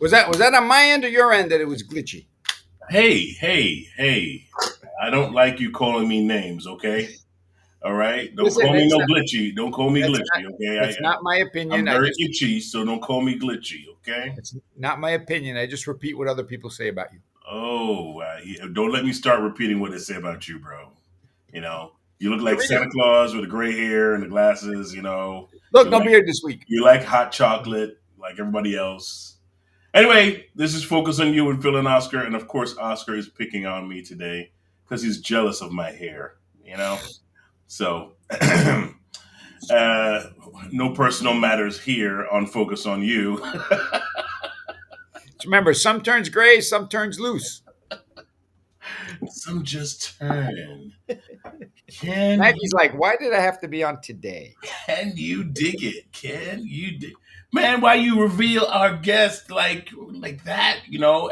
Was that on my end or your end that it was glitchy? Hey. I don't like you calling me names, okay? All right? Don't Listen, call me no glitchy. Don't call me that's glitchy, okay? not my I'm opinion. very itchy, so don't call me glitchy, okay? It's not my opinion. I just repeat what other people say about you. Oh, don't let me start repeating what they say about you, bro. You look The like reason, Santa Claus with the gray hair and the glasses. look, You no like beard this week. you like hot chocolate like everybody else. Anyway, this is Focus on You with Phil and Oscar, and of course, Oscar is picking on me today because he's jealous of my hair. You know, so uh, no personal matters here on Focus on You. Remember, some turns gray, some turns loose. Some just turn. Can Maggie's like, why did I have to be on today? Can you dig it? Can you dig? Man, why you reveal our guest like that?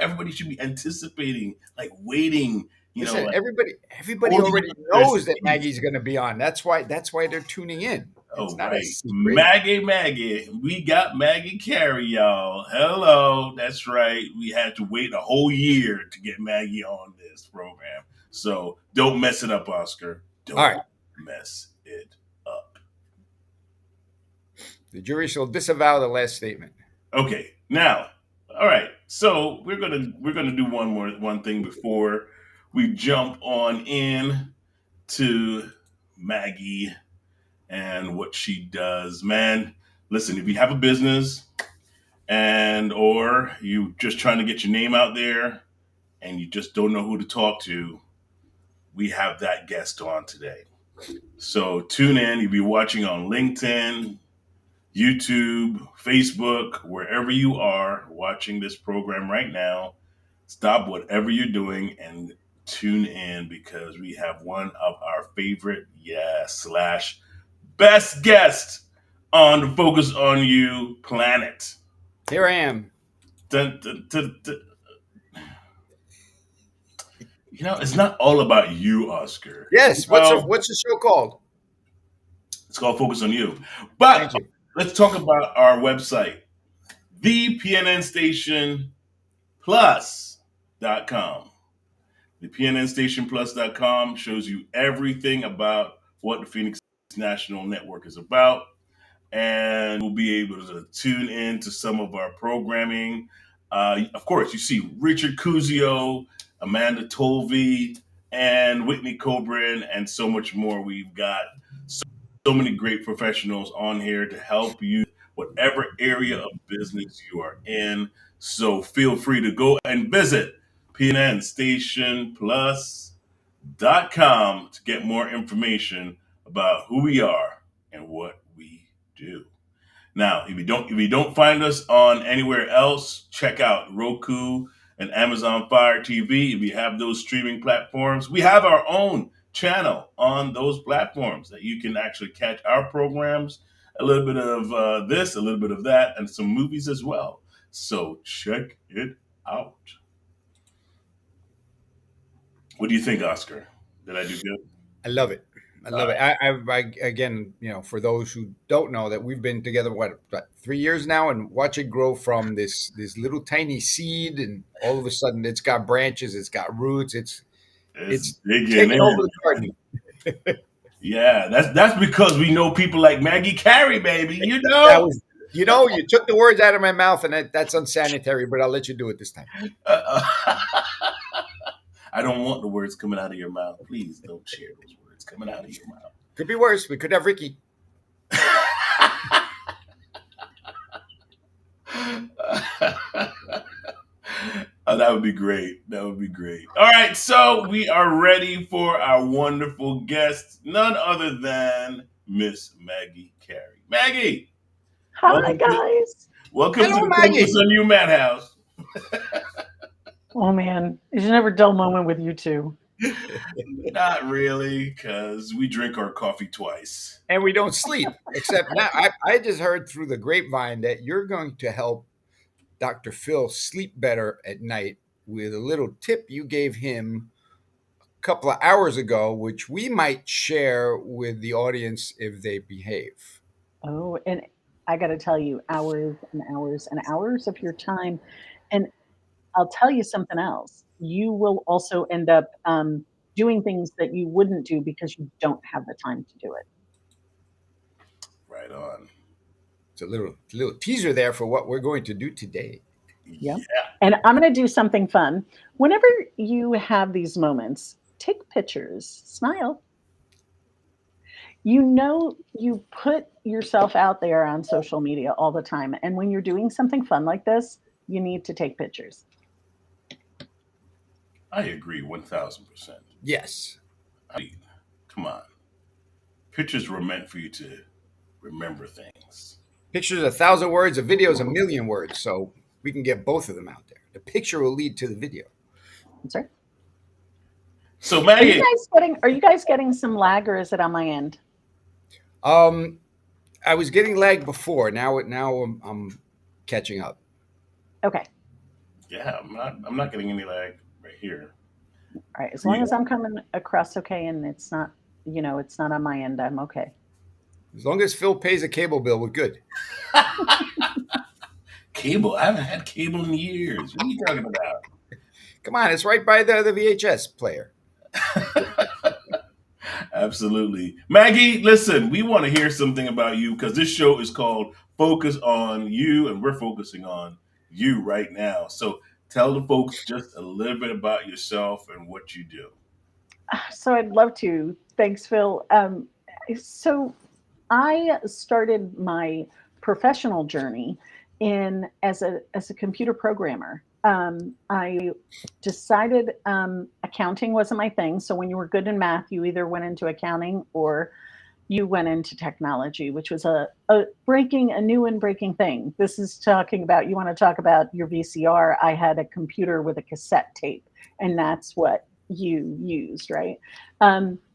Everybody should be anticipating, like waiting. Listen, Like everybody holding already their knows that seats. Maggie's going to be on. That's why they're tuning in. It's Oh not a right, secret. Maggie, we got Maggie Carey, y'all. Hello, that's right. We had to wait a whole year to get Maggie on this program, so don't mess it up, Oscar. All right, Don't mess it up. the jury shall disavow the last statement. Okay, now, all right. So we're gonna do one thing before we jump on in to Maggie and what she does. Man, listen, if you have a business and or you just trying to get your name out there and you just don't know who to talk to, we have that guest on today. So tune in. You'll be watching on LinkedIn, YouTube, Facebook, wherever you are watching this program right now, stop whatever you're doing and tune in because we have one of our favorite, slash best guests on the Focus on You planet. Here I am. Dun, dun, dun, dun. It's not all about you, Oscar. Yes. What's the show called? It's called Focus on You. But Thank you. let's talk about our website, thepnnstationplus.com. The pnnstationplus.com shows you everything about what the Phoenix National Network is about. And we'll be able to tune in to some of our programming. Of course, you see Richard Cuzio, Amanda Tolvey, and Whitney Coburn, and so much more. We've got so many great professionals on here to help you whatever area of business you are in. So feel free to go and visit pnnstationplus.com to get more information about who we are and what we do. Now, if you don't find us on anywhere else, check out Roku and Amazon Fire TV. If you have those streaming platforms, we have our own channel on those platforms that you can actually catch our programs, a little bit of this, a little bit of that, and some movies as well. So check it out. What do you think, Oscar? Did I do good? I love it. I All love it. I again, for those who don't know, that we've been together what 3 years now, and watch it grow from this little tiny seed, and all of a sudden it's got branches, it's got roots, It's it's digging taken over in. the garden. Yeah, that's because we know people like Maggie Carey, baby. That was, you took the words out of my mouth, and that's unsanitary. But I'll let you do it this time. Uh, I don't want the words coming out of your mouth. Please don't share those words coming out of your mouth. Could be worse. We could have Ricky. Oh, that would be great. That would be great. All right, so we are ready for our wonderful guest, none other than Miss Maggie Carey. Maggie, Hi, welcome to guys. welcome to Hello, the Focus Maggie. on You Madhouse. Oh, man. There's never a dull moment with you two. Not really, because we drink our coffee twice. And we don't sleep. Except now, I just heard through the grapevine that you're going to help Dr. Phil sleep better at night with a little tip you gave him a couple of hours ago, which we might share with the audience if they behave. Oh, and I got to tell you, hours and hours and hours of your time. I'll tell you something else. You will also end up doing things that you wouldn't do because you don't have the time to do it. Right on. It's a little teaser there for what we're going to do today. Yeah. Yeah. And I'm going to do something fun. Whenever you have these moments, take pictures, smile. You know, you put yourself out there on social media all the time. And when you're doing something fun like this, you need to take pictures. I agree 1000%. Yes. I mean, come on. Pictures were meant for you to remember things. Pictures 1,000 words, a video is 1,000,000 words. So we can get both of them out there. The picture will lead to the video. I'm sorry. So Are you Maggie, guys getting some lag or is it on my end? Um, I was getting lag before. Now I'm catching up. Okay. yeah, I'm not getting any lag right here. All right. As long Yeah. as I'm coming across okay and it's not, it's not on my end, I'm okay. As long as Phil pays a cable bill, we're good. Cable. I haven't had cable in years. What are you talking about? Come on, it's right by the VHS player. Absolutely. Maggie, listen, we want to hear something about you because this show is called Focus on You, and we're focusing on you right now. So tell the folks just a little bit about yourself and what you do. So I'd love to. Thanks, Phil. So I started my professional journey in as a computer programmer. I decided accounting wasn't my thing. So when you were good in math, you either went into accounting or you went into technology, which was a new and breaking thing. This is talking about, you want to talk about your VCR. I had a computer with a cassette tape, and that's what you used, right?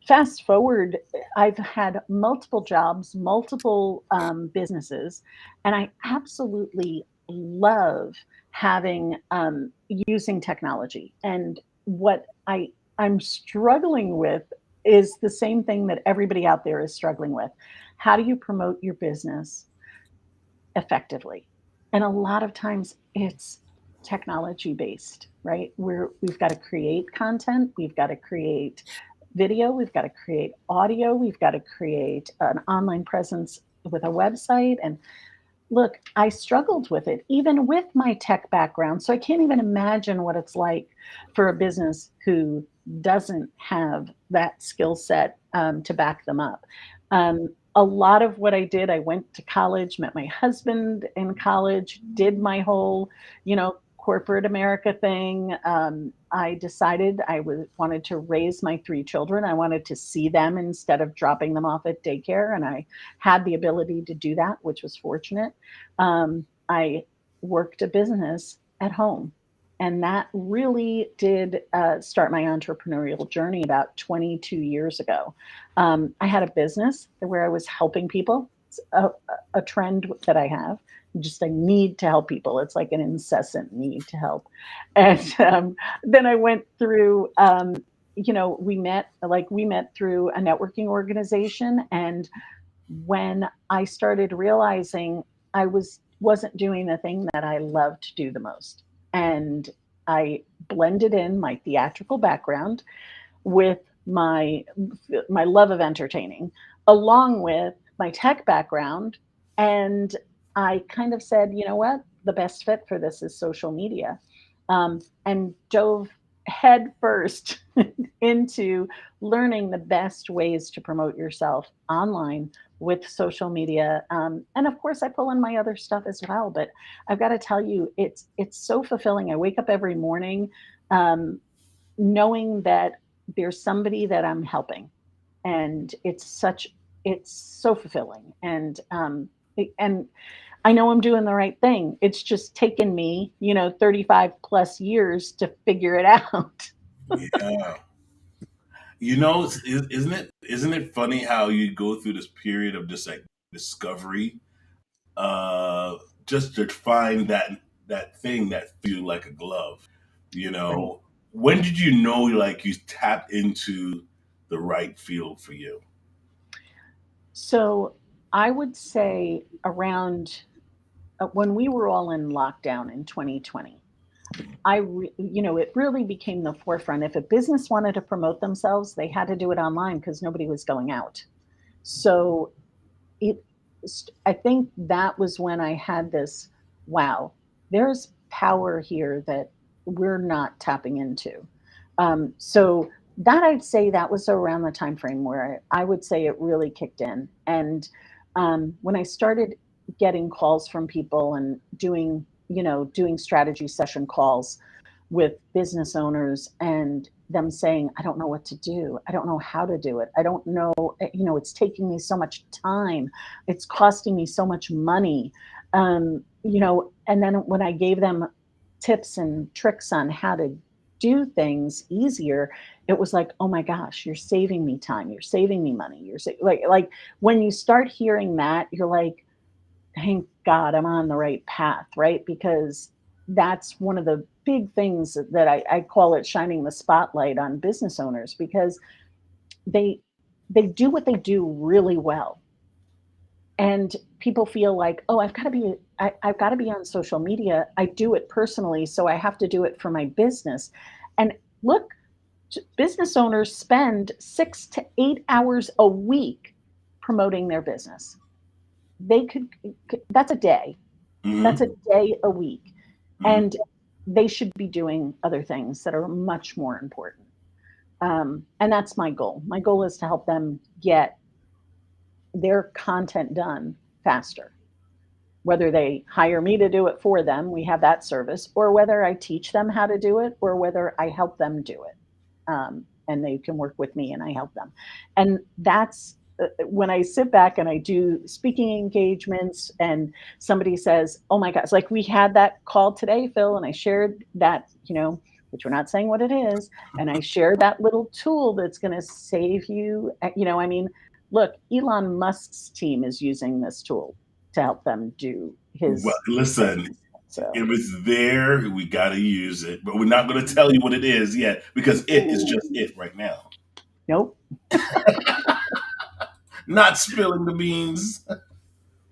Fast forward, I've had multiple jobs, multiple businesses, and I absolutely love having using technology. And what I'm struggling with is the same thing that everybody out there is struggling with. How do you promote your business effectively? And a lot of times it's technology based, right? We've got to create content, we've got to create video, we've got to create audio, we've got to create an online presence with a website. And look, I struggled with it, even with my tech background. So I can't even imagine what it's like for a business who doesn't have that skill set to back them up. A lot of what I did, I went to college, met my husband in college, did my whole, corporate America thing. I decided wanted to raise my three children. I wanted to see them instead of dropping them off at daycare, and I had the ability to do that, which was fortunate. I worked a business at home, and that really did start my entrepreneurial journey about 22 years ago. I had a business where I was helping people. It's a trend that I have. Just I need to help people. It's like an incessant need to help. And then I went through, we met through a networking organization. And when I started realizing wasn't doing the thing that I loved to do the most, and I blended in my theatrical background with my love of entertaining, along with my tech background, and I kind of said, you know what, the best fit for this is social media, and dove head first into learning the best ways to promote yourself online with social media. And of course, I pull in my other stuff as well. But I've got to tell you, it's so fulfilling. I wake up every morning um, knowing that there's somebody that I'm helping, and it's so fulfilling. And I know I'm doing the right thing. It's just taken me, 35 plus years to figure it out. Yeah. Isn't it funny how you go through this period of just like discovery, uh, just to find that thing that fits you like a glove. You Right. know, when did you know like you tapped into the right field for you? So I would say around when we were all in lockdown in 2020, it really became the forefront. If a business wanted to promote themselves, they had to do it online because nobody was going out. So it, I think that was when I had this, wow, there's power here that we're not tapping into. So that I'd say that was around the time frame where I would say it really kicked in. And when I started getting calls from people and doing strategy session calls with business owners and them saying, I don't know what to do. I don't know how to do it. I don't know, it's taking me so much time. It's costing me so much money. And then when I gave them tips and tricks on how to do things easier, it was like, oh my gosh, you're saving me time. You're saving me money. Like when you start hearing that, you're like, thank God I'm on the right path, right? Because that's one of the big things that I call it shining the spotlight on business owners because they they do what they do really well. And people feel like, oh, I've got to be on social media. I do it personally, so I have to do it for my business. And look, business owners spend 6 to 8 hours a week promoting their business. They could, that's a day. That's Hmm. a day a week. Hmm. And they should be doing other things that are much more important. And that's my goal. My goal is to help them get their content done faster. Whether they hire me to do it for them, we have that service, or whether I teach them how to do it, or whether I help them do it. And they can work with me and I help them. And that's when I sit back and I do speaking engagements and somebody says, oh my gosh, like we had that call today, Phil, and I shared that, which we're not saying what it is. And I shared that little tool that's going to save you, I mean, look, Elon Musk's team is using this tool to help them do Well, his listen, things. So, if it's there, we got to use it, but we're not going to tell you what it is yet because it is just ooh, it right now. nope. Not spilling the beans.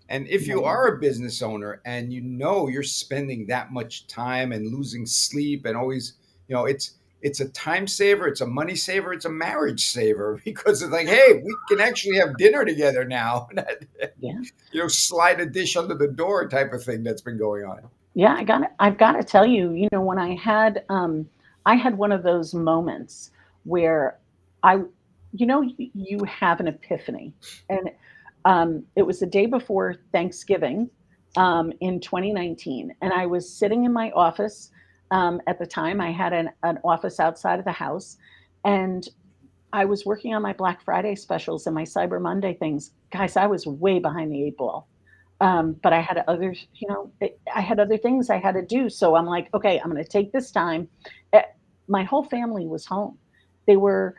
And if you No. are a business owner and you know you're spending that much time and losing sleep and always, it's a time saver, it's a money saver, it's a marriage saver because it's like, hey, we can actually have dinner together now. Yeah. Slide a dish under the door type of thing that's been going on. Yeah, I've got to tell you, when I had one of those moments where I you have an epiphany. And it was the day before Thanksgiving in 2019 and I was sitting in my office. At the time I had an office outside of the house and I was working on my Black Friday specials and my Cyber Monday things. Guys, I was way behind the eight ball. But I had others, I had other things I had to do. So I'm like, okay, I'm going to take this time. Eh, My whole family was home. They were,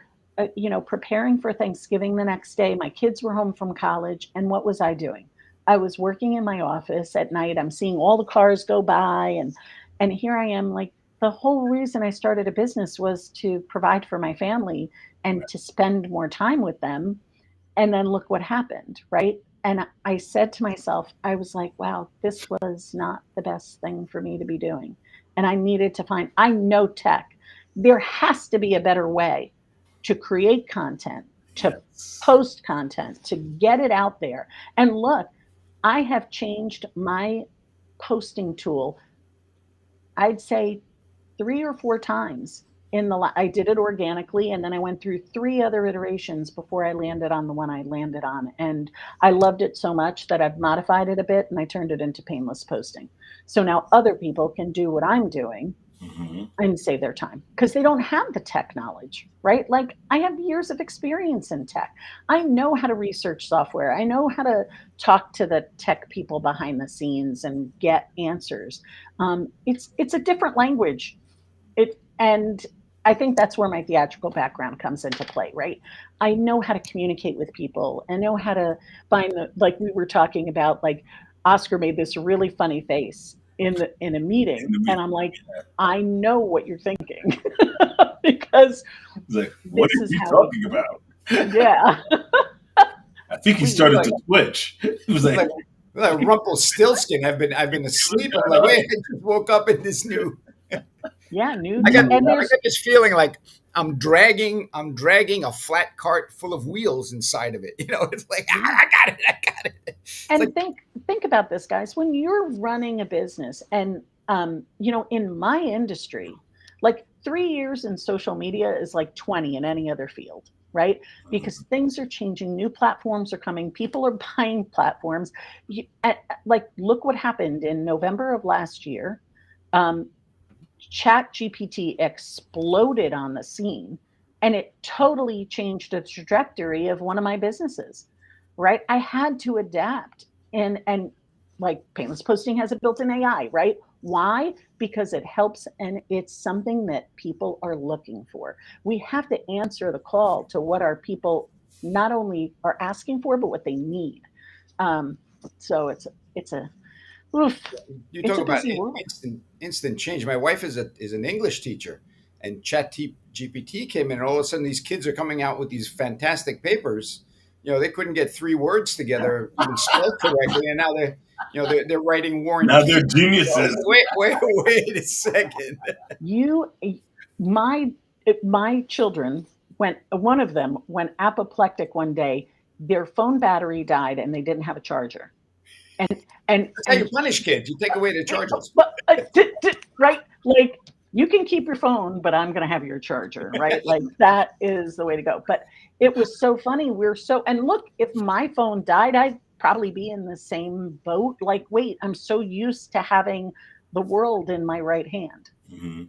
preparing for Thanksgiving the next day. My kids were home from college. And what was I doing? I was working in my office at night. I'm seeing all the cars go by. And here I am, like, the whole reason I started a business was to provide for my family and to spend more time with them. And then look what happened, right? And I said to myself, I was like, wow, this was not the best thing for me to be doing. And I needed to find, I know tech. There has to be a better way to create content, to Yes. post content, to get it out there. And look, I have changed my posting tool, I'd say 3 or 4 times I did it organically, and then I went through 3 other iterations before I landed on the one I landed on, and I loved it so much that I've modified it a bit, and I turned it into painless posting. So now other people can do what I'm doing Hmm. and save their time because they don't have the tech knowledge, right? Like I have years of experience in tech. I know how to research software. I know how to talk to the tech people behind the scenes and get answers. It's a different language. And I think that's where my theatrical background comes into play, right? I know how to communicate with people. I know how to find the like we were talking about, like Oscar made this really funny face in a meeting, and I'm like, I know what you're thinking because It's like, what this are is you how we talking do about? it. Yeah. I think he we started Like, to twitch. He was like Rumpelstiltskin. I've been asleep. I'm like, wait, I just woke up in this new. Yeah, new, I got and I there's got this feeling like I'm dragging a flat cart full of wheels inside of it. It's like yeah. I got it. It's And like think about this, guys. When you're running a business, and in my industry, like 3 years in social media is like 20 in any other field, right? Because Mhm. things are changing, new platforms are coming, people are buying platforms. Like, look what happened in November of last year. Um, Chat GPT exploded on the scene, and it totally changed the trajectory of one of my businesses, right? I had to adapt, and like painless posting has a built-in AI, right? Why? Because it helps, and it's something that people are looking for. We have to answer the call to what our people not only are asking for, but what they need. Um, so it's a oof, you it's talk a about busy world. instant change. My wife is an English teacher, and Chat GPT came in, and all of a sudden these kids are coming out with these fantastic papers. They couldn't get three words together, even spelled correctly, and now they're writing War and Now Peace. they're geniuses. Wait a second. You my my children went one of them went apoplectic one day. Their phone battery died and they didn't have a charger. And That's how you and punish kids. You take away their chargers. but right, like, you can keep your phone, but I'm going to have your charger, right? Like, that is the way to go. But it was so funny. And look, if my phone died, I'd probably be in the same boat. Like, wait, I'm so used to having the world in my right hand. Mhm.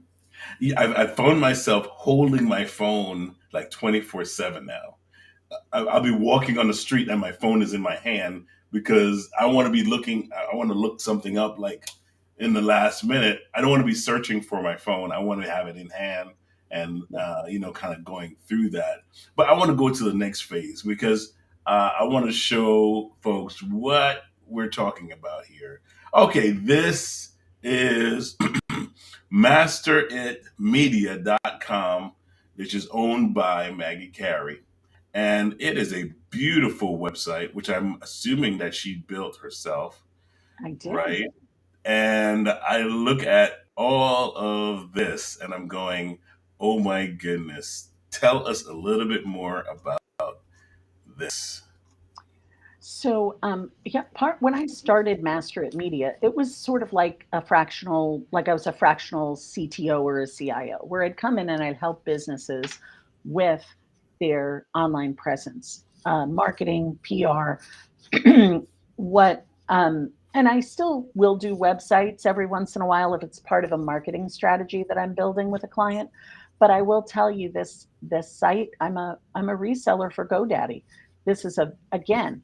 Yeah, I found myself holding my phone like 24/7 now. I'll be walking on the street and my phone is in my hand because I want to be looking. I want to look something up like in the last minute. I don't want to be searching for my phone. I want to have it in hand and Yeah. kind of going through that. But I want to go to the next phase because I want to show folks what we're talking about here. Okay, this is masteritmedia.com, which is owned by Maggie Carey. And it is a beautiful website, which I'm assuming that she built herself, I did. right? And I look at all of this and I'm going, oh my goodness, tell us a little bit more about this. So, yeah, part when I started Master at Media, it was sort of like like I was a fractional CTO or a CIO, where I'd come in and I'd help businesses with their online presence, marketing, PR, and I still will do websites every once in a while if it's part of a marketing strategy that I'm building with a client. But I will tell you this site, I'm a reseller for GoDaddy. This is again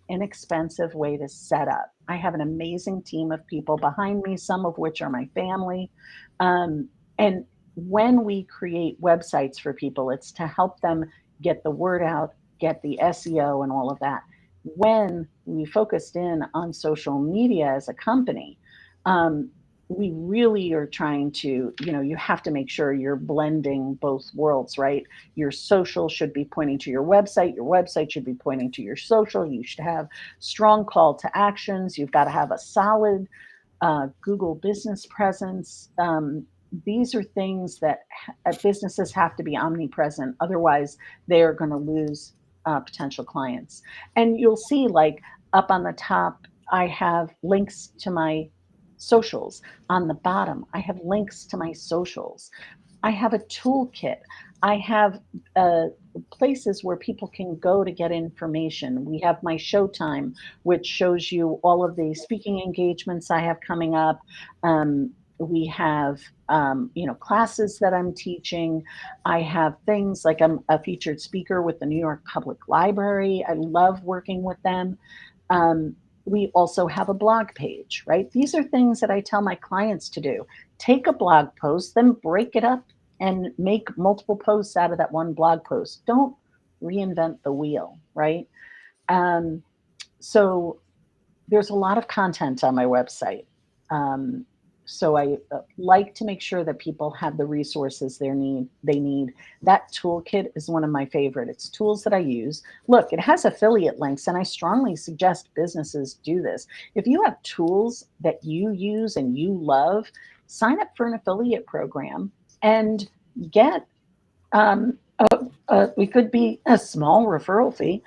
inexpensive way to set up. I have an amazing team of people behind me, some of which are my family. Um, and when we create websites for people, it's to help them get the word out, get the SEO and all of that. When we focused in on social media as a company, um, we really are trying to, you have to make sure you're blending both worlds, right? Your social should be pointing to your website should be pointing to your social. You should have strong call to actions. You've got to have a solid Google business presence. These are things that businesses have to be omnipresent. Otherwise, they're going to lose potential clients. And you'll see, like, up on the top, I have links to my socials. On the bottom, I have links to my socials. I have a toolkit. I have places where people can go to get information. We have my Showtime, which shows you all of the speaking engagements I have coming up. We have, classes that I'm teaching. I have things like I'm a featured speaker with the New York Public Library. I love working with them. Um, we also have a blog page, right? These are things that I tell my clients to do. Take a blog post, then break it up and make multiple posts out of that one blog post. Don't reinvent the wheel, right? Um, so there's a lot of content on my website. Um, so I like to make sure that people have the resources they need. That toolkit is one of my favorite. It's tools that I use. Look, it has affiliate links, and I strongly suggest businesses do this. If you have tools that you use and you love, sign up for an affiliate program and get we could be a small referral fee,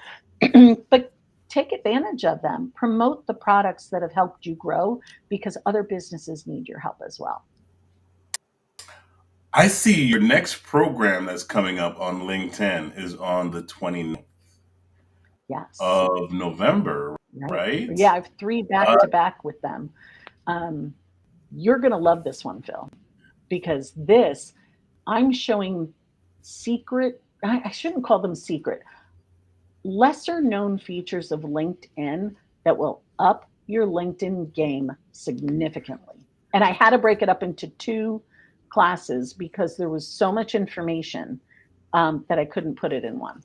but take advantage of them. Promote the products that have helped you grow because other businesses need your help as well. I see your next program that's coming up on LinkedIn is on the 29th Yes. of November, Right. right? Yeah, I have three back Uh, to back with them. Um, you're going to love this one, Phil, because this, I'm showing secret, I shouldn't call them secret, lesser known features of LinkedIn that will up your LinkedIn game significantly. And I had to break it up into two classes because there was so much information that I couldn't put it in one.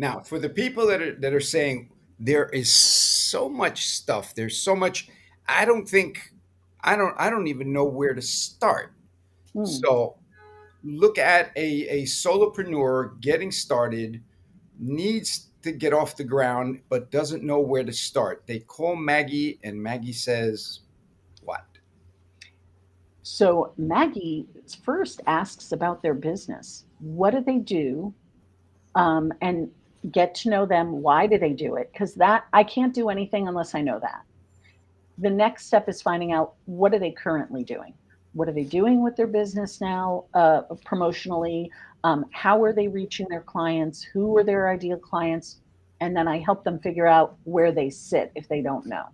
Now, for the people that are saying there is so much stuff, there's so much, I don't think I don't even know where to start. Hmm. So look at a solopreneur getting started, needs to get off the ground, but doesn't know where to start. They call Maggie, and Maggie says, what? So Maggie first asks about their business. What do they do? And get to know them. Why do they do it? Because that I can't do anything unless I know that. The next step is finding out what are they currently doing. What are they doing with their business now, promotionally? How are they reaching their clients? Who are their ideal clients? And then I help them figure out where they sit if they don't know.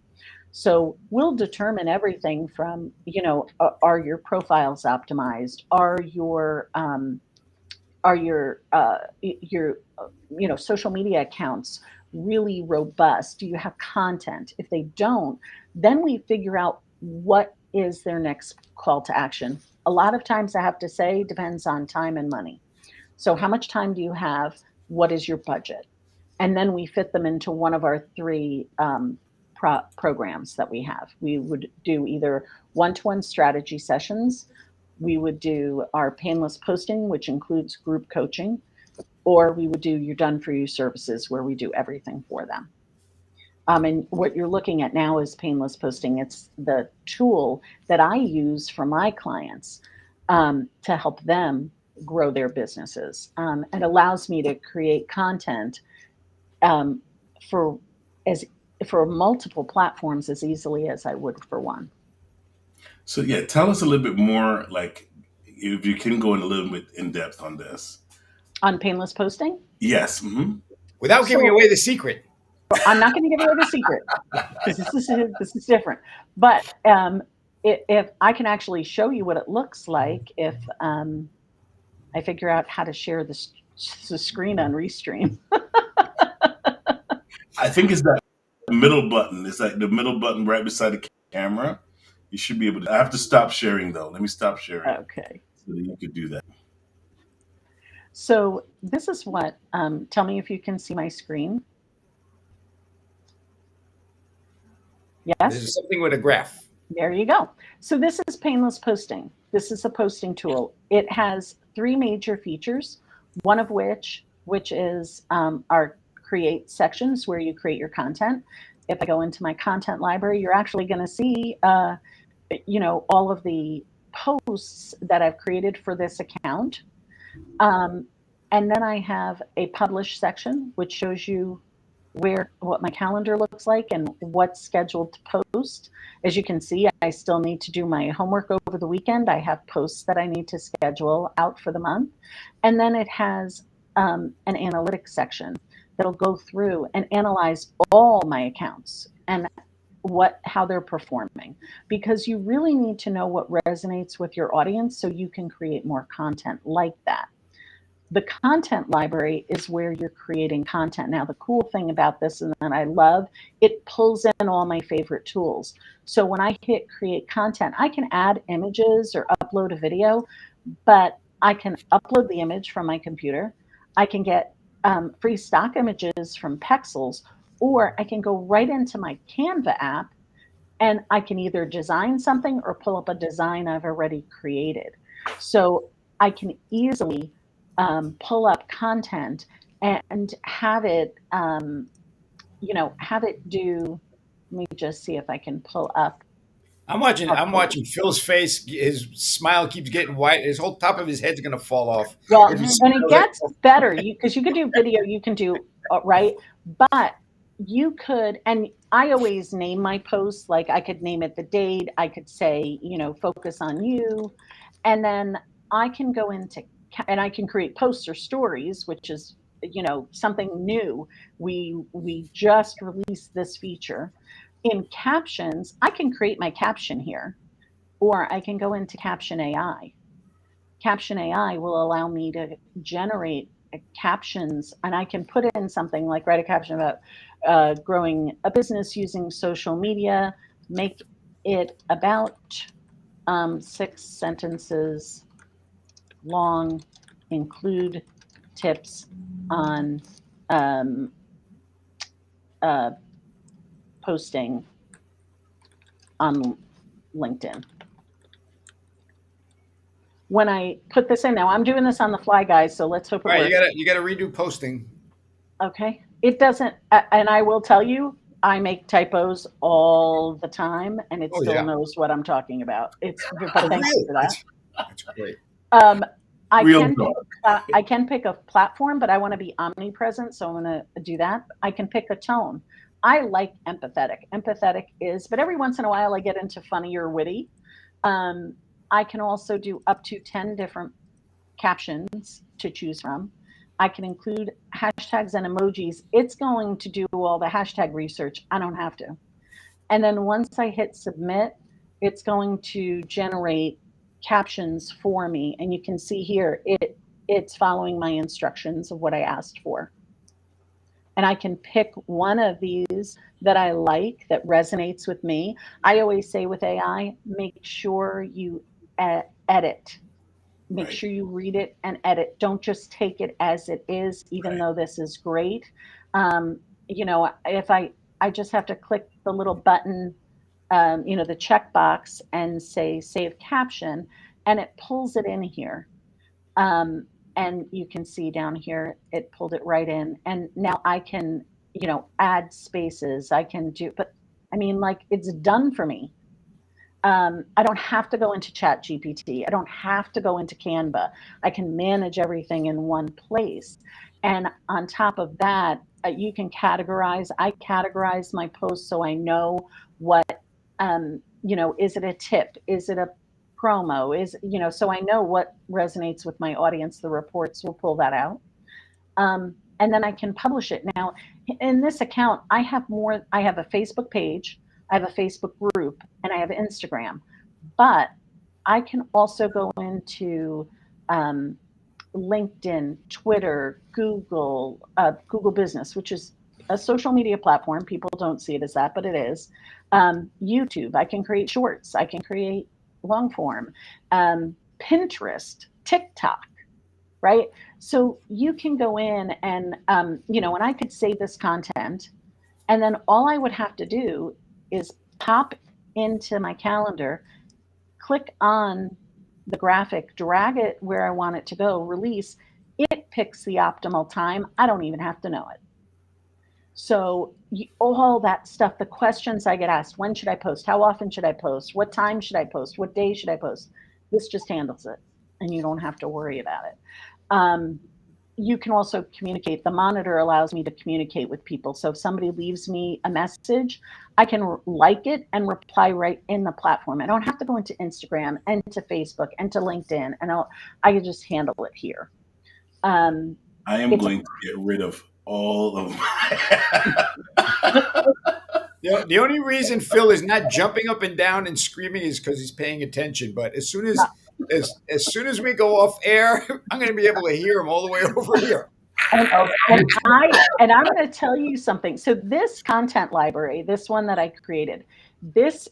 So we'll determine everything from, are your profiles optimized? Are your social media accounts really robust? Do you have content? If they don't, then we figure out what is their next call to action. A lot of times I have to say depends on time and money. So how much time do you have? What is your budget? And then we fit them into one of our three programs that we have. We would do either one-to-one strategy sessions, we would do our painless posting, which includes group coaching, or we would do your done for you services where we do everything for them. And what you're looking at now is painless posting. It's the tool that I use for my clients to help them grow their businesses. And allows me to create content um, for as for multiple platforms as easily as I would for one. so yeah, tell us a little bit more, like if you can go in a little bit in depth on this. On painless posting, Yes. Hmm. Without giving so away the secret. I'm not going to give away the secret because this is different. But if I can actually show you what it looks like, if I figure out how to share the screen on Restream. I think it's that middle button. It's like the middle button right beside the camera. You should be able to. I have to stop sharing though. Let me stop sharing Okay. so that you could do that. So this is what. Tell me if you can see my screen. This Yes. is something with a graph. There you go. So this is painless posting. This is a posting tool. It has three major features, one of which is our create sections where you create your content. If I go into my content library, you're actually going to see, all of the posts that I've created for this account. Um, and then I have a publish section, which shows you what my calendar looks like and what's scheduled to post. As you can see, I still need to do my homework over the weekend. I have posts that I need to schedule out for the month. And then it has an analytics section that'll go through and analyze all my accounts and how they're performing, because you really need to know what resonates with your audience so you can create more content like that. The content library is where you're creating content. Now, the cool thing about this, and that I love, it pulls in all my favorite tools. So when I hit create content, I can add images or upload a video, but I can upload the image from my computer. I can get free stock images from Pexels, or I can go right into my Canva app and I can either design something or pull up a design I've already created. So I can easily pull up content and have it, have it do. Let me just see if I can pull up. I'm watching Phil's face. His smile keeps getting white. His whole top of his head's going to fall off Well, if he and it smiles at. gets better because you can do video, you can do right, but you could, and I always name my posts. Like I could name it the date. I could say, focus on you, and then I can go into and I can create posts or stories, which is something new. We just released this feature in captions. I can create my caption here, or I can go into Caption AI. Caption AI will allow me to generate captions, and I can put in something like write a caption about growing a business using social media, make it about 6 sentences long, include tips on um, uh, posting on LinkedIn. When I put this in, now I'm doing this on the fly, guys, so let's hope it All right, works. you gotta redo posting. Okay. It doesn't, and I will tell you, I make typos all the time, and it Oh still yeah. knows what I'm talking about. But Oh thank you really? for that. That's great. Um, I Real can pick, talk. I can pick a platform, but I want to be omnipresent, so I'm going to do that. I can pick a tone. I like empathetic. Empathetic is, but every once in a while I get into funny or witty. Um, I can also do up to 10 different captions to choose from. I can include hashtags and emojis. It's going to do all the hashtag research. I don't have to. And then once I hit submit, it's going to generate captions for me. And you can see here, it's following my instructions of what I asked for. And I can pick one of these that I like that resonates with me. I always say with AI, make sure you edit. Make Right. sure you read it and edit. Don't just take it as it is, even Right. though this is great. If I just have to click the little button, the checkbox and say save caption, and it pulls it in here. Um, and you can see down here, it pulled it right in. And now I can, add spaces. I can do, but I mean, like it's done for me. I don't have to go into Chat GPT. I don't have to go into Canva. I can manage everything in one place. And on top of that, you can categorize. I categorize my posts so I know what, is it a tip? Is it a promo? So I know what resonates with my audience. The reports will pull that out. And then I can publish it. Now, in this account, I have a Facebook page, I have a Facebook group, and I have Instagram. But I can also go into um, LinkedIn, Twitter, Google Business, which is a social media platform. People don't see it as that, but it is. YouTube, I can create shorts, I can create long form, Pinterest, TikTok, right? So you can go in and, and I could save this content, and then all I would have to do is pop into my calendar, click on the graphic, drag it where I want it to go, release. It picks the optimal time. I don't even have to know it. So all that stuff, the questions I get asked, when should I post? How often should I post? What time should I post? What day should I post? This just handles it, and you don't have to worry about it. Um, you can also communicate. The monitor allows me to communicate with people. So if somebody leaves me a message, I can like it and reply right in the platform. I don't have to go into Instagram and to Facebook and to LinkedIn, and I can just handle it here. I am It's going to get rid of all of my. The only reason Phil is not jumping up and down and screaming is because he's paying attention. But as soon as we go off air, I'm going to be able to hear him all the way over here. and, I'm going to tell you something. So this content library, this one that I created,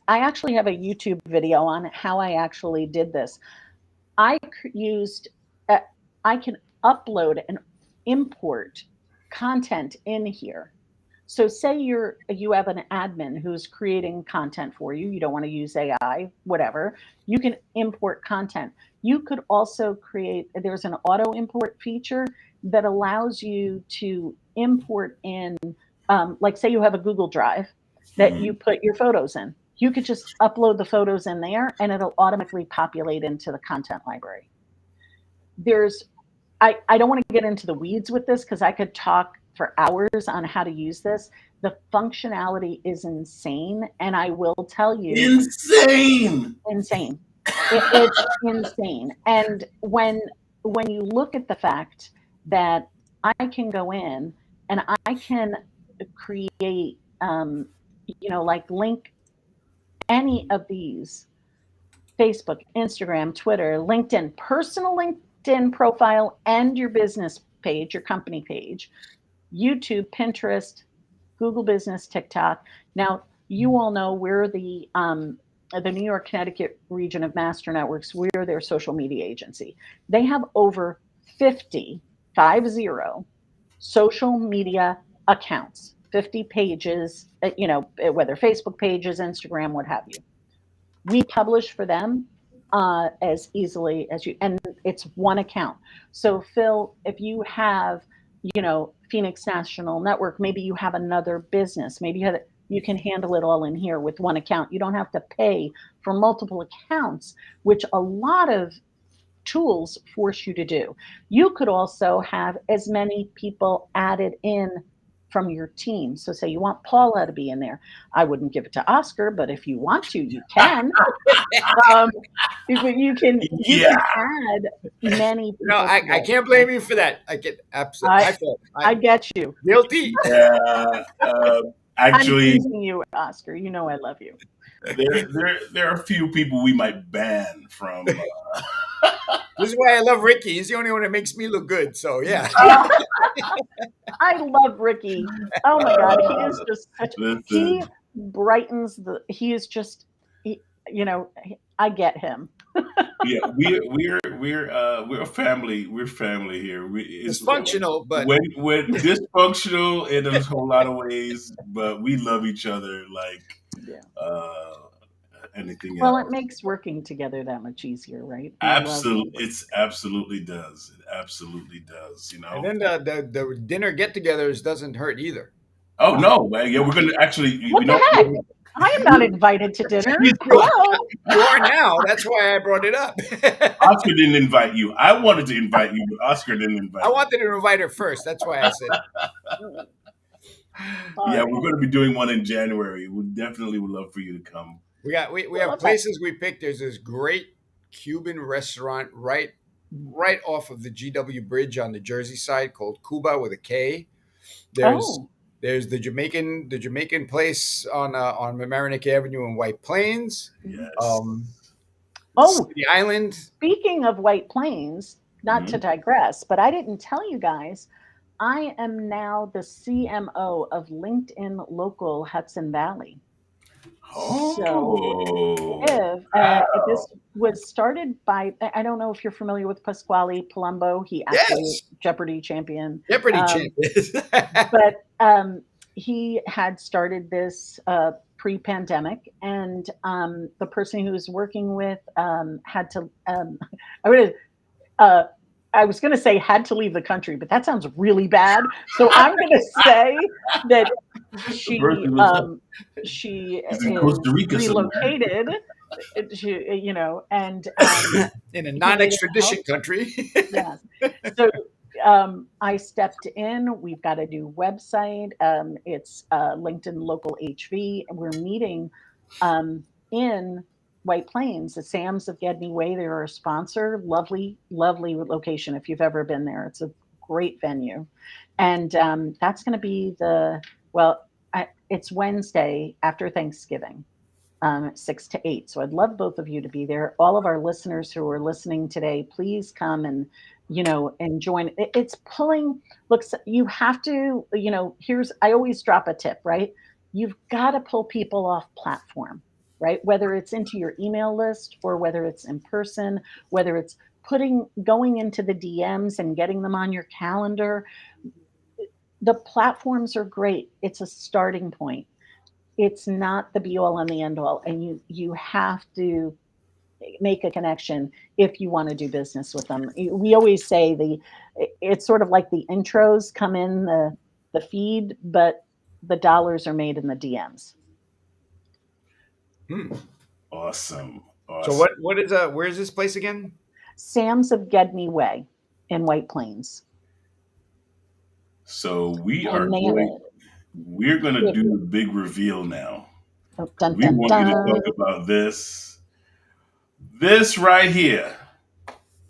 I actually have a YouTube video on how I actually did this. I used, I can upload and import content in here. So say you have an admin who's creating content for you. You don't want to use AI, whatever. You can import content. You could also there's an auto import feature that allows you to import in, like say you have a Google Drive that you put your photos in. You could just upload the photos in there and it'll automatically populate into the content library. There's I don't want to get into the weeds with this because I could talk for hours on how to use this. The functionality is insane, and I will tell you, Insane. insane. It's insane. And when you look at the fact that I can go in and I can create, like link any of these Facebook, Instagram, Twitter, LinkedIn, personal LinkedIn profile, and your business page, your company page, YouTube, Pinterest, Google Business, TikTok. Now, you all know we're the New York, Connecticut region of Master Networks. We're their social media agency. They have over 50 social media accounts, 50 pages, whether Facebook pages, Instagram, what have you. We publish for them as easily as you, and it's one account. So, Phil, if you have, Phoenix National Network, maybe you have another business, maybe you can handle it all in here with one account. You don't have to pay for multiple accounts, which a lot of tools force you to do. You could also have as many people added in from your team. So say you want Paula to be in there. I wouldn't give it to Oscar, but if you want to, you can. um, you Yeah. can add many people. No, I can't blame you for that. I get absolutely. I get you. Guilty. I'm Actually, teasing you, Oscar. You know I love you. there are a few people we might ban from. This is why I love Ricky. He's the only one that makes me look good. So yeah. I love Ricky. Oh my God, he is just such. Listen. He brightens the. He is just. I get him. Yeah, we're a family. We're family here. It's functional, but we're dysfunctional in a whole lot of ways, but we love each other like anything else. Well, it makes working together that much easier, right? Absolutely, it absolutely does. It absolutely does. And then the dinner get-togethers doesn't hurt either. Oh no! Yeah, we're gonna actually. What the heck? I am not invited to dinner. Hello? You are now. That's why I brought it up. Oscar didn't invite you. I wanted to invite you, but Oscar didn't invite you. I wanted to invite her first. That's why I said Yeah, we're going to be doing one in January. We definitely would love for you to come. We have places we picked. There's this great Cuban restaurant right off of the GW Bridge on the Jersey side called Cuba with a K. There's the Jamaican place on Mamaroneck Avenue in White Plains. Yes. City Island. Speaking of White Plains, not to digress, but I didn't tell you guys, I am now the CMO of LinkedIn Local Hudson Valley. Oh. So this was started by, I don't know if you're familiar with Pasquale Palumbo. He actually is Jeopardy champion. Champion. But he had started this pre-pandemic, and the person he was working with had to, I was going to say had to leave the country, but that sounds really bad. So I'm going to say that she is Costa Rica relocated. And in a non-extradition country. Yes. So I stepped in. We've got a new website. It's LinkedIn Local HV, and we're meeting in White Plains, the Sam's of Gedney Way. They're our sponsor. Lovely, lovely location. If you've ever been there, it's a great venue. And that's going to be it's Wednesday after Thanksgiving, 6 to 8. So I'd love both of you to be there. All of our listeners who are listening today, please come and join. It's pulling. Look, you have to. I always drop a tip, right? You've got to pull people off platform. Right? Whether it's into your email list or whether it's in person, whether it's going into the DMs and getting them on your calendar. The platforms are great. It's a starting point. It's not the be all and the end all. And you have to make a connection if you want to do business with them. We always say it's sort of like the intros come in the feed, but the dollars are made in the DMs. Hmm. Awesome. So Awesome. what is where's this place again? Sam's of Gedney Way in White Plains. So And they have a we're going to do the big reveal now. dun We dun want you to dun. talk about this right here.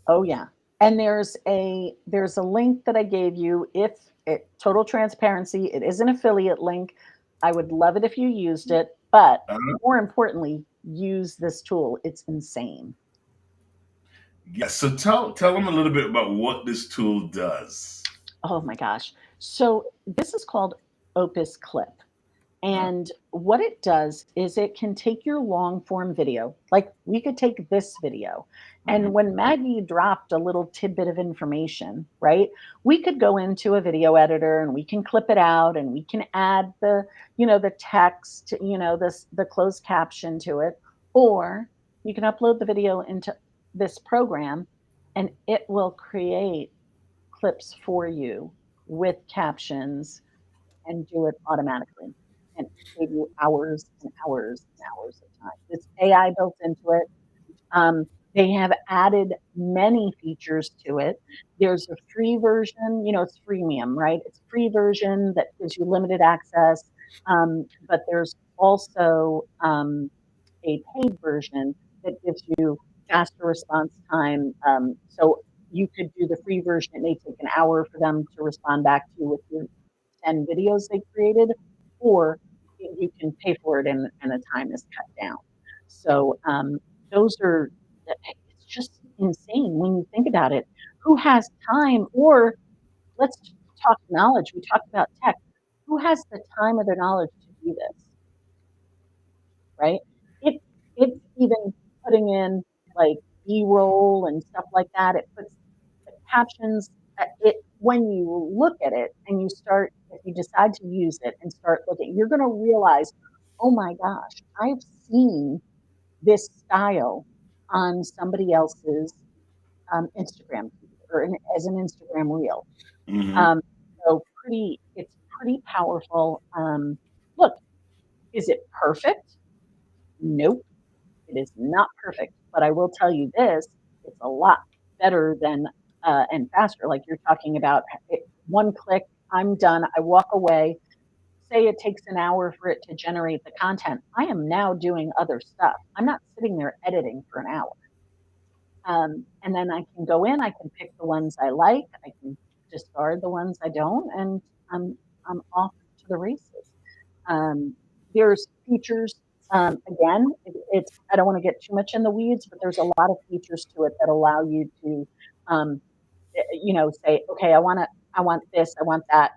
Oh yeah. And there's a link that I gave you. If it total transparency, it is an affiliate link. I would love it if you used it, but Uh-huh. more importantly, use this tool. It's insane. Yeah. So tell them a little bit about what this tool does. Oh my gosh. So this is called Opus Clip. Uh, And what it does is it can take your long form video, like we could take this video. And mhm. when Maggie dropped a little tidbit of information, right, we could go into a video editor and we can clip it out and we can add the text, the closed caption to it. Or you can upload the video into this program and it will create clips for you with captions and do it automatically and save you hours and hours and hours of time. It's AI built into it. They have added many features to it. There's a free version, it's freemium, right? It's a free version that gives you limited access. But there's also a paid version that gives you faster response time. So you could do the free version. It may take an hour for them to respond back to you with your 10 videos they created, or you can pay for it and the time is cut down. So those are, it's just insane when you think about it. Who has time? Or let's talk knowledge. We talked about tech. Who has the time or the knowledge to do this, right? It, it's even putting in like B-roll and stuff like that. It puts the captions. It when you look at it and you start, if you decide to use it and start looking, you're going to realize, oh my gosh, I've seen this style on somebody else's Instagram feed or as an Instagram reel. Mhm. Um, it's pretty powerful. Look, is it perfect? Nope, it is not perfect. But I will tell you this: it's a lot better than and faster. Like you're talking about, one click, I'm done. I walk away. Say it takes an hour for it to generate the content. I am now doing other stuff. I'm not sitting there editing for an hour. And then I can go in, I can pick the ones I like, I can discard the ones I don't, and I'm off to the races. Um, there's features. Again, it's I don't want to get too much in the weeds, but there's a lot of features to it that allow you to, um, say, okay, I want this, I want that.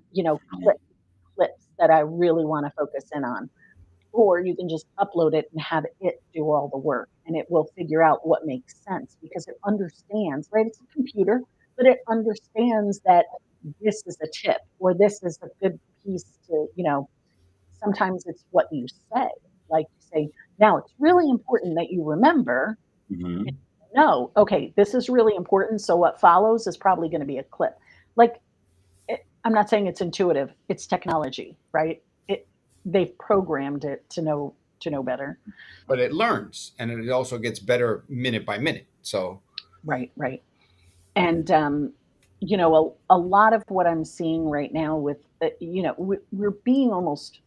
Clips that I really want to focus in on, or you can just upload it and have it do all the work and it will figure out what makes sense because it understands, right? It's a computer, but it understands that this is a tip or this is a good piece to, sometimes it's what you say. Like you say, now it's really important that you remember, Mhm. no, okay, this is really important. So what follows is probably going to be a clip. Like I'm not saying it's intuitive. It's technology, right? They've programmed it to know better. But it learns, and it also gets better minute by minute. So Right, right. And a lot of what I'm seeing right now with we're being almost.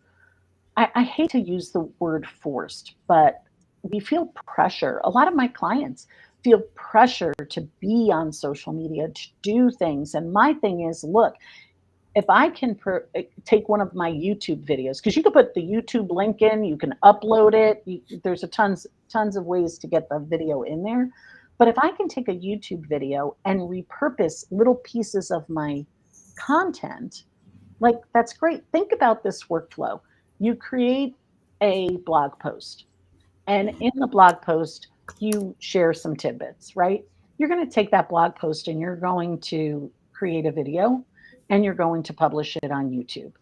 I hate to use the word forced, but we feel pressure. A lot of my clients feel pressure to be on social media to do things. And my thing is, look, if I can take one of my YouTube videos, because you can put the YouTube link in, you can upload it. There's a tons of ways to get the video in there. But if I can take a YouTube video and repurpose little pieces of my content, like that's great. Think about this workflow. You create a blog post, and in the blog post, you share some tidbits, right? You're going to take that blog post and you're going to create a video and you're going to publish it on YouTube,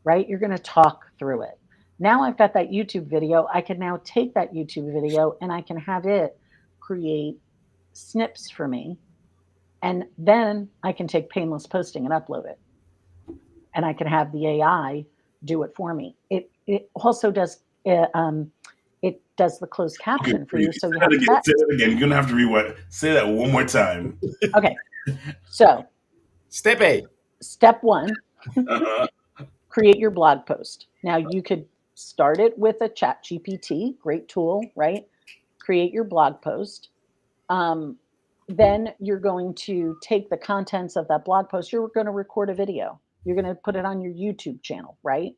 right? You're going to talk through it. Now I've got that YouTube video. I can now take that YouTube video and I can have it create snips for me. And then I can take painless posting and upload it. And I can have the AI do it for me. It also does does the closed Okay, caption for please you. So say you that have again. Say text. that again. You're gonna have to rewind. Say that one more time. Okay. So Step 8. step 1, Uh-huh. create your blog post. Now you could start it with a chat GPT, great tool, right? Create your blog post. Um, then you're going to take the contents of that blog post. You're going to record a video. You're going to put it on your YouTube channel, right?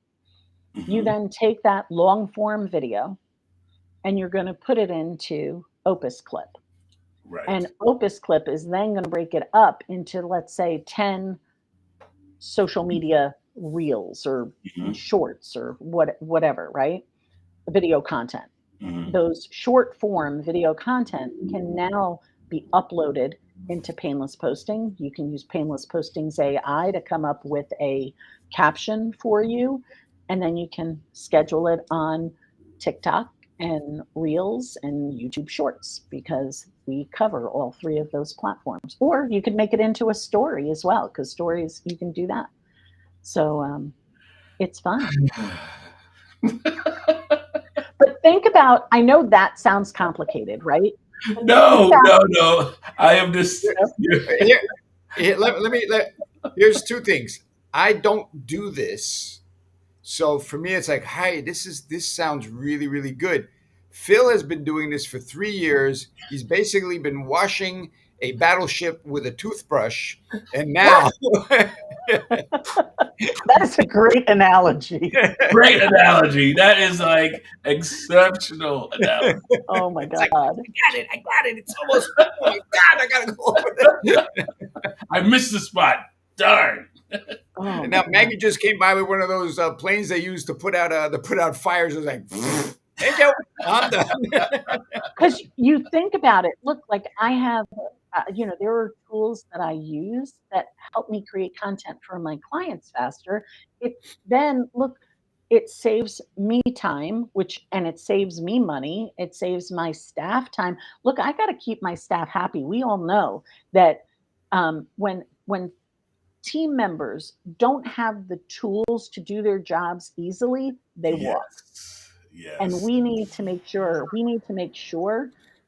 You Hmm. then take that long form video and you're going to put it into Opus Clip. Right. And Opus Clip is then going to break it up into, let's say, 10 social media reels or Hmm. shorts or whatever, right? Video content. Hmm. Those short form video content can now be uploaded into Painless Posting. You can use Painless Posting's AI to come up with a caption for you, and then you can schedule it on TikTok and Reels and YouTube Shorts because we cover all three of those platforms. Or you could make it into a story as well because stories, you can do that. So it's fun. But think about, I know that sounds complicated, right? But think No, about, no, no. I am just. you know, Here, here's two things. I don't do this. So for me, it's like, hi, this sounds really, really good. Phil has been doing this for 3 years. He's basically been washing a battleship with a toothbrush, and now that is a great analogy. Great analogy. That is like exceptional analogy. Oh my it's like, God. I got it. It's almost. Oh my God, I gotta go over there. I missed the spot. Darn. Oh And my now God. Maggie just came by with one of those planes they use to put out fires. It was like, thank you, I'm done. Because you think about it, look, like I have, there are tools that I use that help me create content for my clients faster. It then, look, it saves me time, and it saves me money. It saves my staff time. Look, I got to keep my staff happy. We all know that when team members don't have the tools to do their jobs easily, they walk. Yes. And Yes. we need to make sure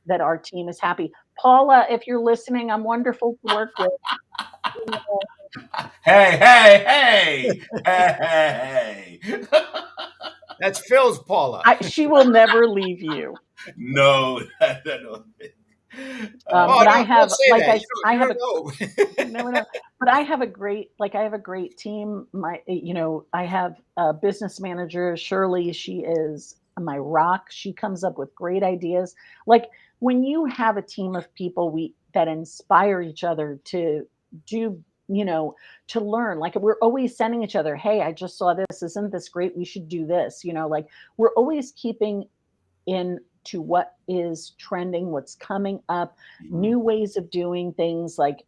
that our team is happy. Paula, if you're listening, I'm wonderful to work with. You know, Hey, hey, hey, hey, hey. That's Phil's Paula. she will never leave you. No, I don't think. Oh But I no, don't have, say like that. I You have don't a know. no, no. But I have a great team. I have a business manager, Shirley. She is my rock. She comes up with great ideas. Like when you have a team of people that inspire each other to do, to learn. Like we're always sending each other, "Hey, I just saw this. Isn't this great? We should do this." Like we're always keeping into what is trending, what's coming up, Mhm. new ways of doing things. Like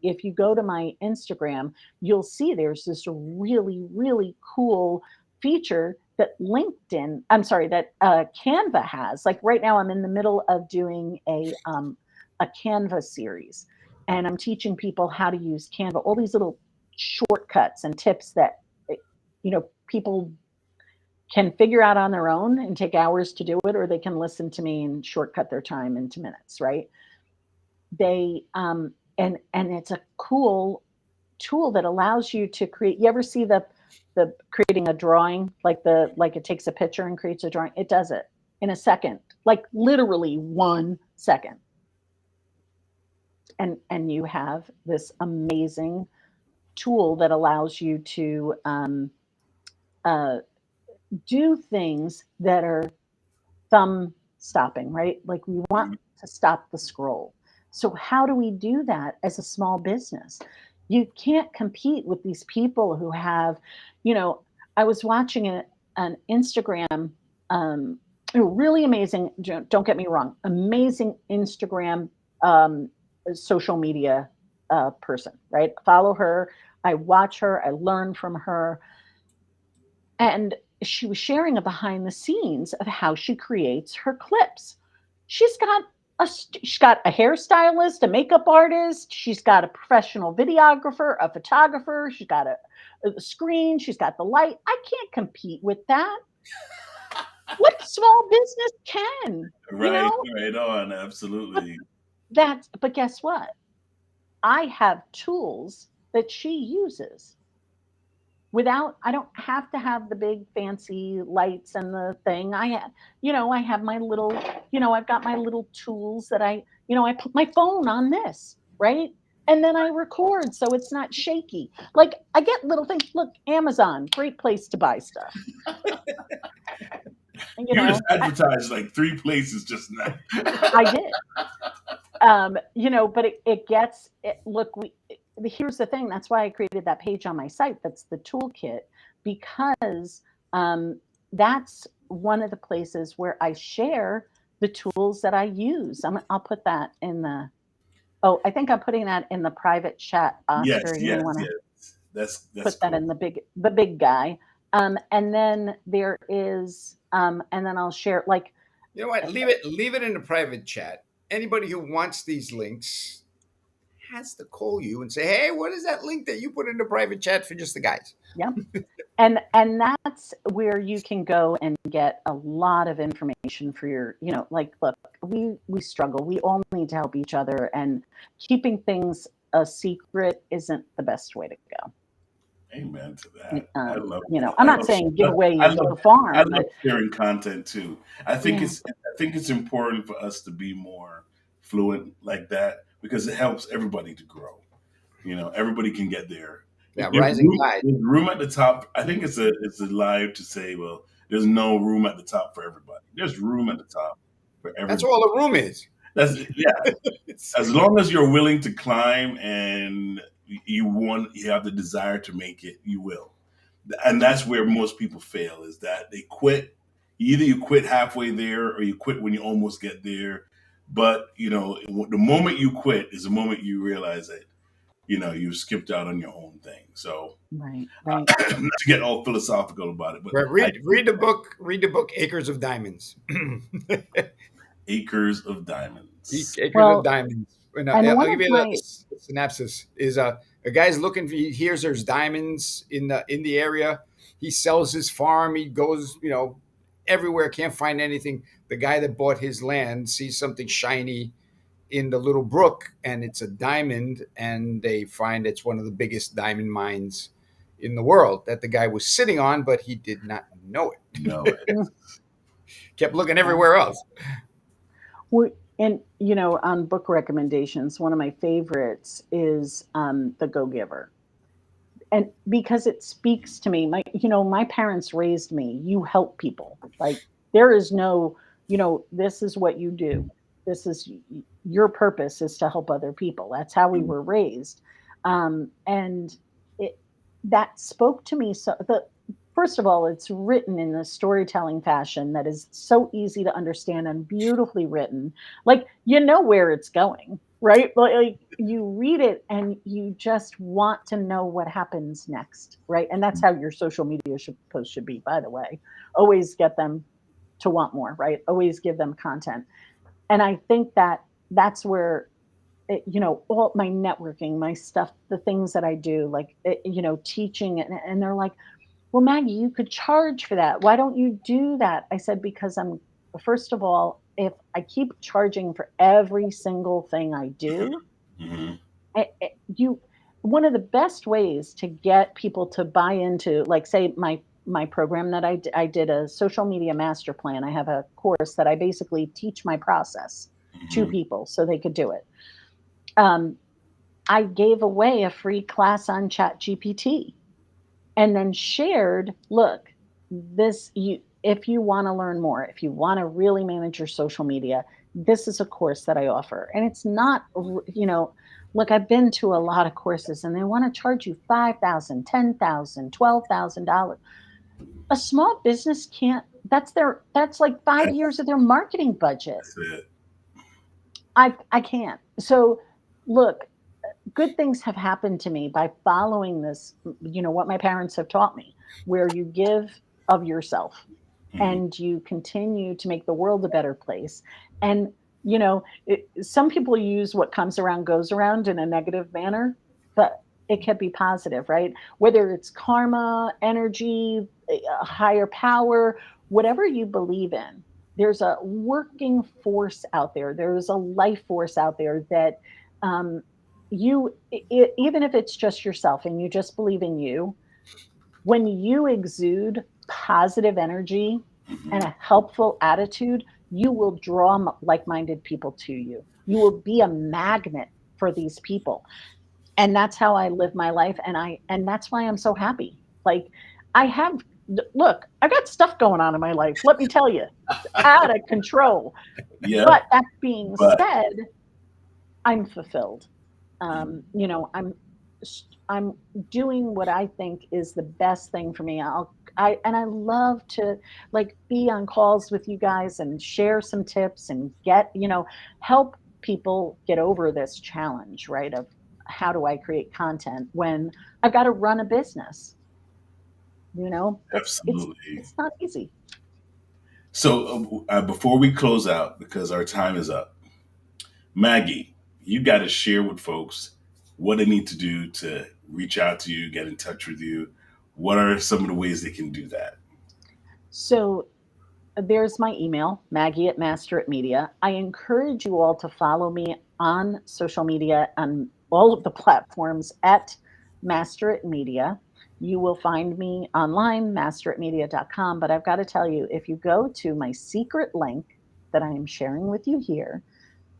if you go to my Instagram, you'll see there's this really, really cool feature that that Canva has. Like right now, I'm in the middle of doing a Canva series, and I'm teaching people how to use Canva. All these little shortcuts and tips that people can figure out on their own and take hours to do it, or they can listen to me and shortcut their time into minutes, right? They and it's a cool tool that allows you to create. You ever see the creating a drawing, like it takes a picture and creates a drawing? It does it in a second, like literally 1 second. And you have this amazing tool that allows you to uh, do things that are thumb stopping, right? Like we want Mhm. to stop the scroll. So, how do we do that as a small business? You can't compete with these people who have, you know, I was watching an Instagram, um, really amazing, don't get me wrong, amazing Instagram um, social media person, right? Follow her, I watch her, I learn from her, and she was sharing a behind the scenes of how she creates her clips. She's got she's got a hairstylist, a makeup artist, she's got a professional videographer, a photographer, she's got a screen, she's got the light. I can't compete with that. Like small business can, you Right, know? right on, But absolutely. but guess what? I have tools that she uses without I don't have to have the big fancy lights and the thing. I have my little, I've got my little tools that I put my phone on this, right? And then I record so it's not shaky. Like I get little things. Look, Amazon, great place to buy stuff. You You just know, advertised like three places just now. I did. But it gets it, look, here's the thing. That's why I created that page on my site. That's the toolkit because um, that's one of the places where I share the tools that I use. I'll put that in the. Oh, I think I'm putting that in the private chat, Yes, Oscar. You may yes, want to yes. That's put that cool. in the big guy. And then there is, and then I'll share like You know what? Leave it in the private chat. Anybody who wants these links has to call you and say, "Hey, what is that link that you put in the private chat for just the guys?" yeah. And that's where you can go and get a lot of information for your, like, look, we struggle. We all need to help each other, and keeping things a secret isn't the best way to go. Amen to that. I love I'm I not love saying give away I the love I farm, love but sharing content too. yeah, I think it's important for us to be more fluent like that because it helps everybody to grow. Everybody can get there. Yeah, rising tide. There's room at the top. I think it's a lie to say, well, there's no room at the top for everybody. There's room at the top for That's everybody. all the room is. That's yeah. It's, As long as you're willing to climb and you have the desire to make it, you will. And that's where most people fail is that they quit. Either you quit halfway there or you quit when you almost get there. But the moment you quit is the moment you realize that you skipped out on your own thing. So right, right. not to get all philosophical about it, but well, read the book. Read the book Acres of Diamonds. acres of diamonds. Acres of Well, Diamonds. And, and I'll one give of you my a synopsis. Is a guy's looking for. He hears there's diamonds in the area. He sells his farm. He goes everywhere. Can't find anything. The guy that bought his land sees something shiny in the little brook, and it's a diamond. And they find it's one of the biggest diamond mines in the world that the guy was sitting on, but he did not know No, it. Kept looking everywhere else. and on book recommendations, one of my favorites is The Go Giver. And because it speaks to me, my parents raised me, you help people. Like there is no, this is what you do. This is your purpose is to help other people. That's how we were raised. And it that spoke to me. So the first of all, it's written in a storytelling fashion that is so easy to understand and beautifully written. Like you know where it's going, right? Like you read it and you just want to know what happens next, right? And that's how your social media post should be, by the way. Always get them to want more, right? Always give them content. And I think that that's where all my networking, my stuff, the things that I do, like teaching, and they're like, well, Maggie, you could charge for that. Why don't you do that? I said, because first of all, if I keep charging for every single thing I do, hmm you one of the best ways to get people to buy into, like, say, my program that I did a social media master plan. I have a course that I basically teach my process to hmm people so they could do it. Um, I gave away a free class on Chat GPT and then shared, look, this you if you want to learn more, if you want to really manage your social media, this is a course that I offer. And it's not, look, I've been to a lot of courses and they want to charge you 5,000, 10,000, $12,000. A small business can't, that's like 5 years of their marketing budget. That's it. I can't. So look, good things have happened to me by following this, what my parents have taught me, where you give of yourself hmm and you continue to make the world a better place. And, some people use what comes around goes around in a negative manner, but it can be positive, right? Whether it's karma, energy, a higher power, whatever you believe in, there's a working force out there. There's a life force out there that um, even if it's just yourself and you just believe in you, when you exude positive energy and Mhm. a helpful attitude, you will draw like minded people to you. You will be a magnet for these people. And that's how I live my life. And that's why I'm so happy. Like, I have, look, I got stuff going on in my life. Let me tell you, it's out of control. Yep. But that being But said, I'm fulfilled. You know, I'm doing what I think is the best thing for me. I love to like be on calls with you guys and share some tips and get, help people get over this challenge, right? Of how do I create content when I've got to run a business? It's absolutely. it's not easy. So before we close out, because our time is up, Maggie, you got to share with folks what they need to do to reach out to you, get in touch with you. What are some of the ways they can do that? So there's my email, Maggie at Master at Media. I encourage you all to follow me on social media on all of the platforms at Master at Media. You will find me online, masteratmedia.com. But I've got to tell you, if you go to my secret link that I am sharing with you here,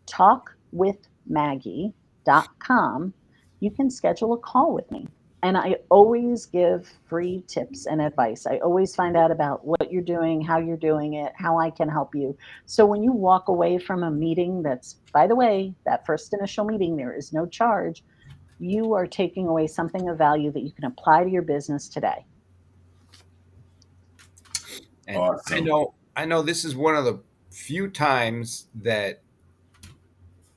talkwithmaggie.com, you can schedule a call with me. And I always give free tips and advice. I always find out about what you're doing, how you're doing it, how I can help you. So when you walk away from a meeting that's, by the way, that first initial meeting, there is no charge, you are taking away something of value that you can apply to your business today. And Awesome. I know this is one of the few times that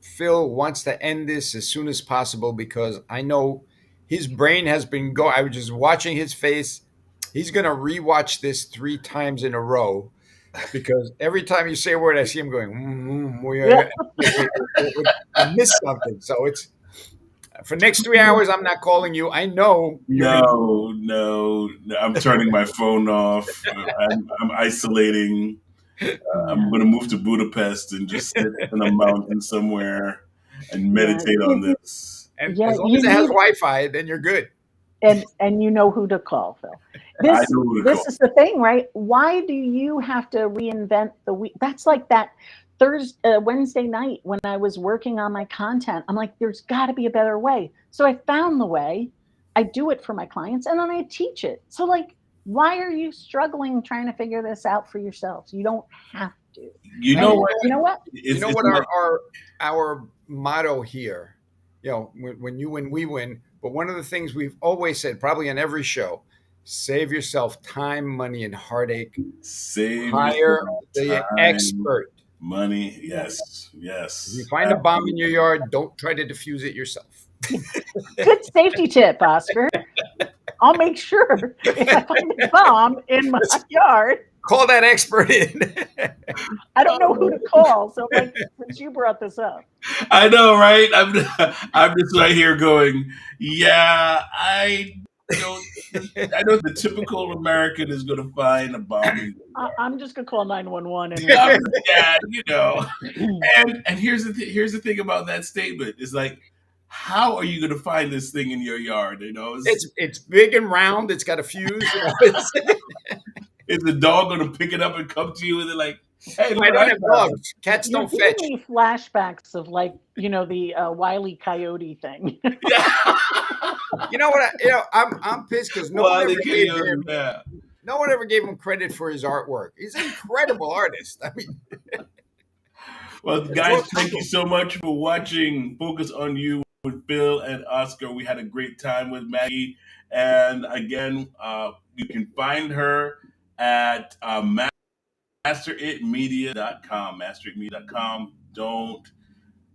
Phil wants to end this as soon as possible because I know his brain has been going. I was just watching his face. He's going to rewatch this 3 times in a row because every time you say a word, I see him going, Yeah. I missed something. So it's for next 3 hours. I'm not calling you. I know you're going to. No, no, no. I'm turning my phone off. I'm isolating. I'm Yeah. going to move to Budapest and just sit in a mountain somewhere and Yeah. meditate on this. And Yeah. as long You as it has need Wi-Fi, then you're good. and you know who to call, Phil. I This know who to this call. is the thing, right? Why do you have to reinvent the week? That's like that Wednesday night when I was working on my content. I'm like, there's got to be a better way. So I found the way. I do it for my clients, and then I teach it. So like, why are you struggling trying to figure this out for yourselves? You don't have to. You And know And what? you know what? you know It's what like our motto here, when you win, we win. But one of the things we've always said, probably on every show, save yourself time, money, and heartache. save Hire yourself the time, expert. money. Yeah. Yes, If you yes, find a bomb in your absolutely. yard, don't try to defuse it yourself. Good safety tip, Oscar. I'll make sure if I find a bomb in my Let's yard, call that expert in. I don't know who to call. So, like, since you brought this up, I know, right? I'm just right here going, yeah, don't. I know the typical American is going to find a bomb in the I'm just gonna call 911 and yard. report Yeah, you know. it. And here's the thing about that statement. It's like, how are you going to find this thing in your yard? You know, It's big and round. It's got a fuse. is the dog going to pick it up and come to you and they're like, hey, look I what don't I have found? dogs. Cats You're don't giving fetch. me flashbacks of like, the Wile E. Coyote thing. Yeah. You know what? I'm pissed because Well, the coyote, yeah. no one ever gave him credit for his artwork. He's an incredible artist. I mean, Well, draw guys, thank you people. so much for watching Focus on You with Bill and Oscar. We had a great time with Maggie. And again, you can find her at masteritmedia.com. Masteritmedia.com. Don't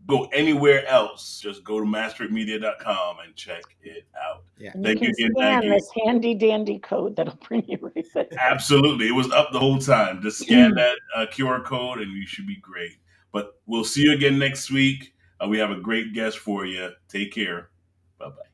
go anywhere else. Just go to masteritmedia.com and check it out. Yeah. And you Thank you can again, scan Maggie. this handy dandy code that'll bring you right there. Absolutely. It was up the whole time. Just scan that QR code and you should be great. But we'll see you again next week. We have a great guest for you. Take care. Bye bye.